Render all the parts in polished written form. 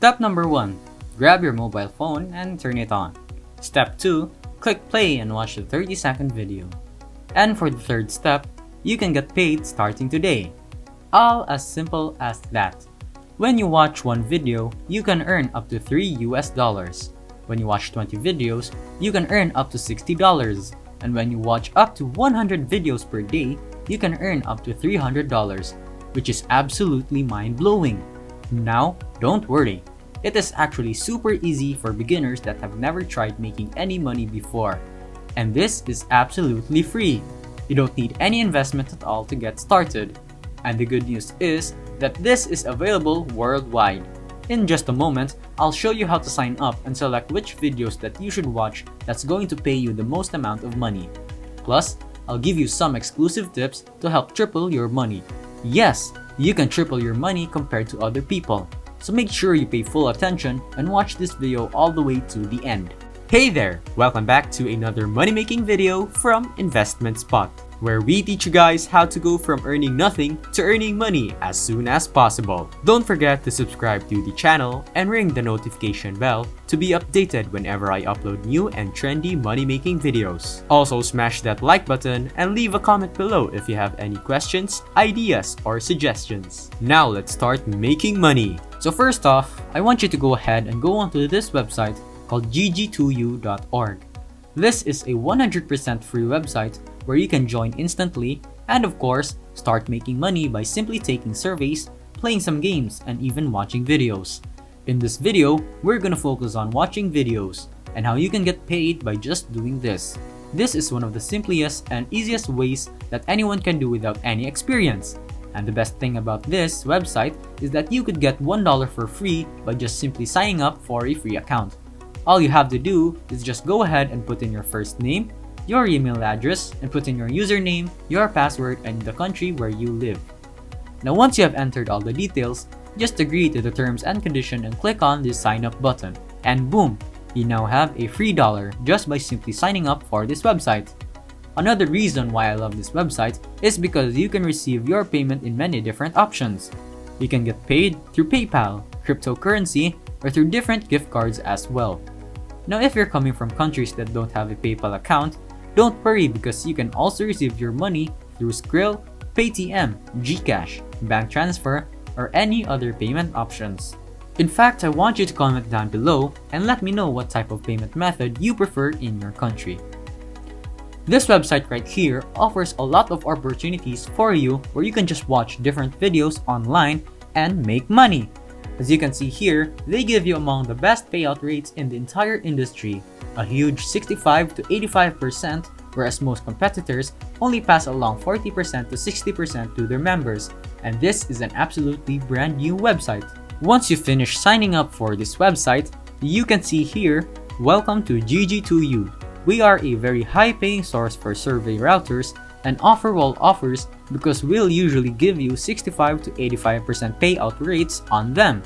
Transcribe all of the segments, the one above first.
Step number 1. Grab your mobile phone and turn it on. Step 2. Click play and watch the 30-second video. And for the third step, you can get paid starting today. All as simple as that. When you watch one video, you can earn up to $3. When you watch 20 videos, you can earn up to $60. And when you watch up to 100 videos per day, you can earn up to $300, which is absolutely mind-blowing. Now, don't worry. It is actually super easy for beginners that have never tried making any money before. And this is absolutely free. You don't need any investment at all to get started. And the good news is that this is available worldwide. In just a moment, I'll show you how to sign up and select which videos that you should watch that's going to pay you the most amount of money. Plus, I'll give you some exclusive tips to help triple your money. Yes, you can triple your money compared to other people. So make sure you pay full attention and watch this video all the way to the end. Hey there! Welcome back to another money-making video from Investment Spot, where we teach you guys how to go from earning nothing to earning money as soon as possible. Don't forget to subscribe to the channel and ring the notification bell to be updated whenever I upload new and trendy money-making videos. Also smash that like button and leave a comment below if you have any questions, ideas, or suggestions. Now let's start making money. So first off, I want you to go ahead and go onto this website called gg2u.org. This is a 100% free website where you can join instantly and of course, start making money by simply taking surveys, playing some games, and even watching videos. In this video, we're gonna focus on watching videos and how you can get paid by just doing this. This is one of the simplest and easiest ways that anyone can do without any experience. And the best thing about this website is that you could get $1 for free by just simply signing up for a free account. All you have to do is just go ahead and put in your first name, your email address, and put in your username, your password, and the country where you live. Now once you have entered all the details, just agree to the terms and conditions and click on this sign up button. And boom! You now have a free $1 just by simply signing up for this website. Another reason why I love this website is because you can receive your payment in many different options. You can get paid through PayPal, cryptocurrency, or through different gift cards as well. Now if you're coming from countries that don't have a PayPal account, don't worry because you can also receive your money through Skrill, Paytm, Gcash, bank transfer, or any other payment options. In fact, I want you to comment down below and let me know what type of payment method you prefer in your country. This website right here offers a lot of opportunities for you where you can just watch different videos online and make money. As you can see here, they give you among the best payout rates in the entire industry, a huge 65 to 85%, whereas most competitors only pass along 40% to 60% to their members, and this is an absolutely brand new website. Once you finish signing up for this website, you can see here, welcome to GG2U. We are a very high-paying source for survey routers and offer wall offers because we'll usually give you 65 to 85% payout rates on them.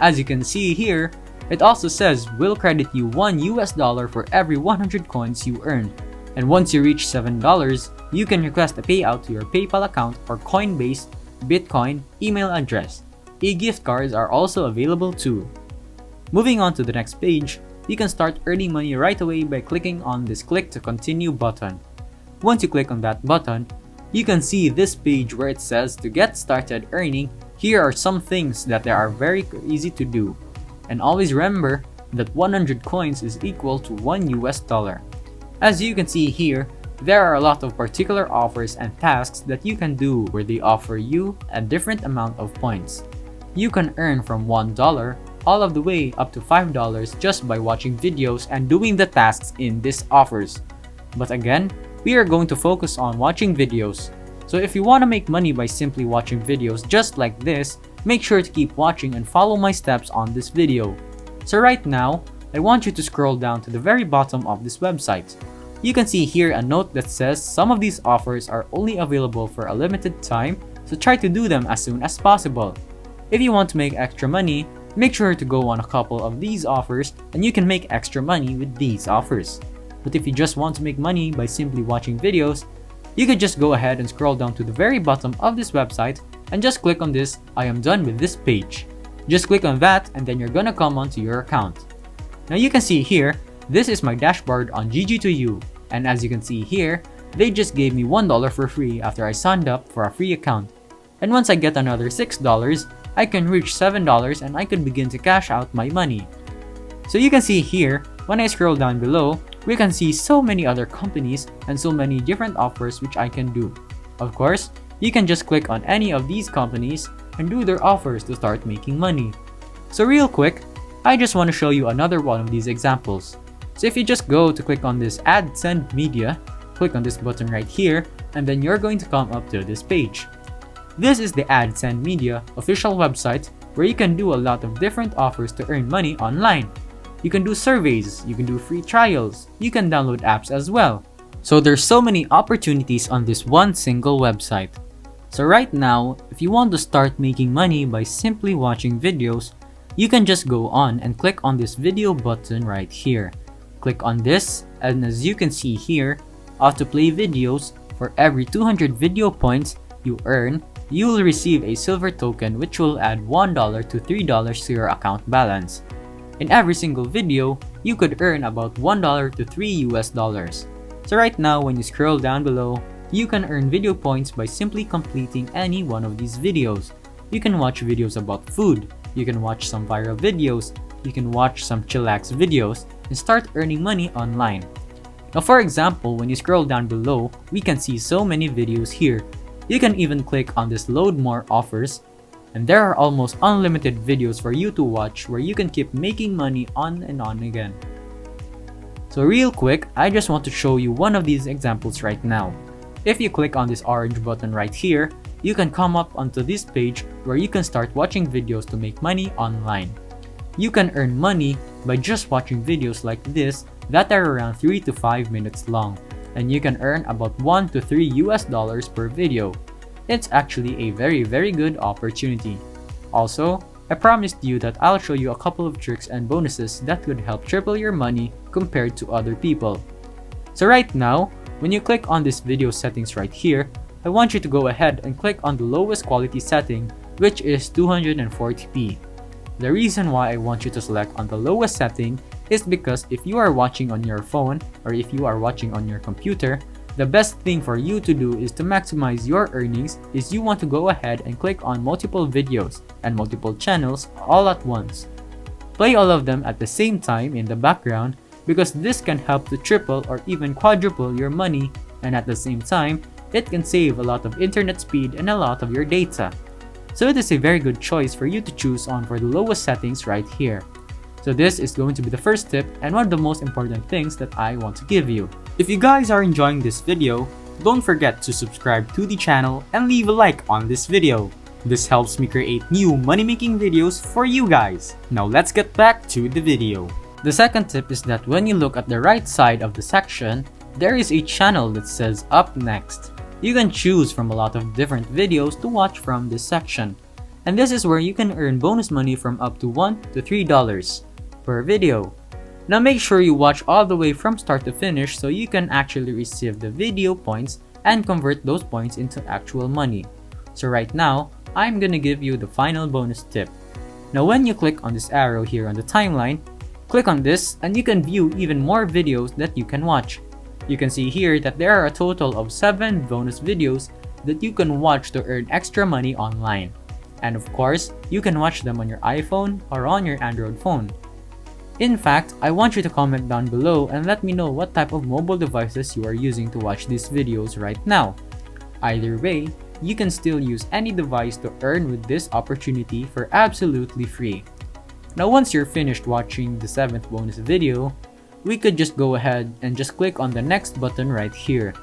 As you can see here, it also says we'll credit you $1 for every 100 coins you earn. And once you reach $7, you can request a payout to your PayPal account or Coinbase, Bitcoin, email address. E-gift cards are also available too. Moving on to the next page, you can start earning money right away by clicking on this click to continue button. Once you click on that button, you can see this page where it says to get started earning. Here are some things that are very easy to do. And always remember that 100 coins is equal to $1. As you can see here, there are a lot of particular offers and tasks that you can do where they offer you a different amount of points. You can earn from $1 all of the way up to $5 just by watching videos and doing the tasks in these offers. But again, we are going to focus on watching videos. So if you want to make money by simply watching videos just like this, make sure to keep watching and follow my steps on this video. So right now, I want you to scroll down to the very bottom of this website. You can see here a note that says some of these offers are only available for a limited time, so try to do them as soon as possible. If you want to make extra money, make sure to go on a couple of these offers and you can make extra money with these offers. But if you just want to make money by simply watching videos, you could just go ahead and scroll down to the very bottom of this website and just click on this I am done with this page. Just click on that and then you're gonna come onto your account. Now you can see here, this is my dashboard on GG2U, and as you can see here, they just gave me $1 for free after I signed up for a free account. And once I get another $6, I can reach $7 and I can begin to cash out my money. So you can see here, when I scroll down below, we can see so many other companies and so many different offers which I can do. Of course, you can just click on any of these companies and do their offers to start making money. So real quick, I just want to show you another one of these examples. So if you just go to click on this Add Send Media, click on this button right here, and then you're going to come up to this page. This is the Add Send Media official website where you can do a lot of different offers to earn money online. You can do surveys, you can do free trials, you can download apps as well. So there's so many opportunities on this one single website. So right now, if you want to start making money by simply watching videos, you can just go on and click on this video button right here. Click on this, and as you can see here, autoplay videos, for every 200 video points you earn, you will receive a silver token which will add $1 to $3 to your account balance. In every single video, you could earn about $1 to $3 US. So right now, when you scroll down below, you can earn video points by simply completing any one of these videos. You can watch videos about food, you can watch some viral videos, you can watch some chillax videos, and start earning money online. Now for example, when you scroll down below, we can see so many videos here. You can even click on this load more offers, and there are almost unlimited videos for you to watch where you can keep making money on and on again. So real quick, I just want to show you one of these examples right now. If you click on this orange button right here, you can come up onto this page where you can start watching videos to make money online. You can earn money by just watching videos like this that are around 3 to 5 minutes long, and you can earn about $1 to $3 US per video. It's actually a very good opportunity. Also, I promised you that I'll show you a couple of tricks and bonuses that could help triple your money compared to other people. So right now, when you click on this video settings right here, I want you to go ahead and click on the lowest quality setting, which is 240p. The reason why I want you to select on the lowest setting is because if you are watching on your phone or if you are watching on your computer, the best thing for you to do is to maximize your earnings is you want to go ahead and click on multiple videos and multiple channels all at once. Play all of them at the same time in the background because this can help to triple or even quadruple your money, and at the same time, it can save a lot of internet speed and a lot of your data. So it is a very good choice for you to choose on for the lowest settings right here. So this is going to be the first tip and one of the most important things that I want to give you. If you guys are enjoying this video, don't forget to subscribe to the channel and leave a like on this video. This helps me create new money-making videos for you guys. Now let's get back to the video. The second tip is that when you look at the right side of the section, there is a channel that says Up Next. You can choose from a lot of different videos to watch from this section. And this is where you can earn bonus money from up to $1 to $3 per video. Now make sure you watch all the way from start to finish so you can actually receive the video points and convert those points into actual money. So right now, I'm gonna give you the final bonus tip. Now when you click on this arrow here on the timeline, click on this and you can view even more videos that you can watch. You can see here that there are a total of 7 bonus videos that you can watch to earn extra money online. And of course, you can watch them on your iPhone or on your Android phone. In fact, I want you to comment down below and let me know what type of mobile devices you are using to watch these videos right now. Either way, you can still use any device to earn with this opportunity for absolutely free. Now once you're finished watching the 7th bonus video, we could just go ahead and just click on the next button right here.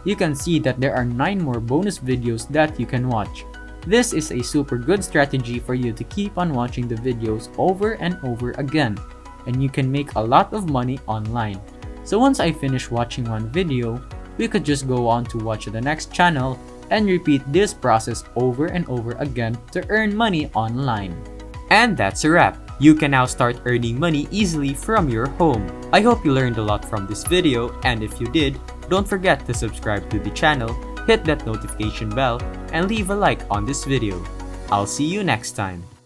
You can see that there are 9 more bonus videos that you can watch. This is a super good strategy for you to keep on watching the videos over and over again, and you can make a lot of money online. So once I finish watching one video, we could just go on to watch the next channel and repeat this process over and over again to earn money online. And that's a wrap. You can now start earning money easily from your home. I hope you learned a lot from this video, and if you did, don't forget to subscribe to the channel, hit that notification bell, and leave a like on this video. I'll see you next time.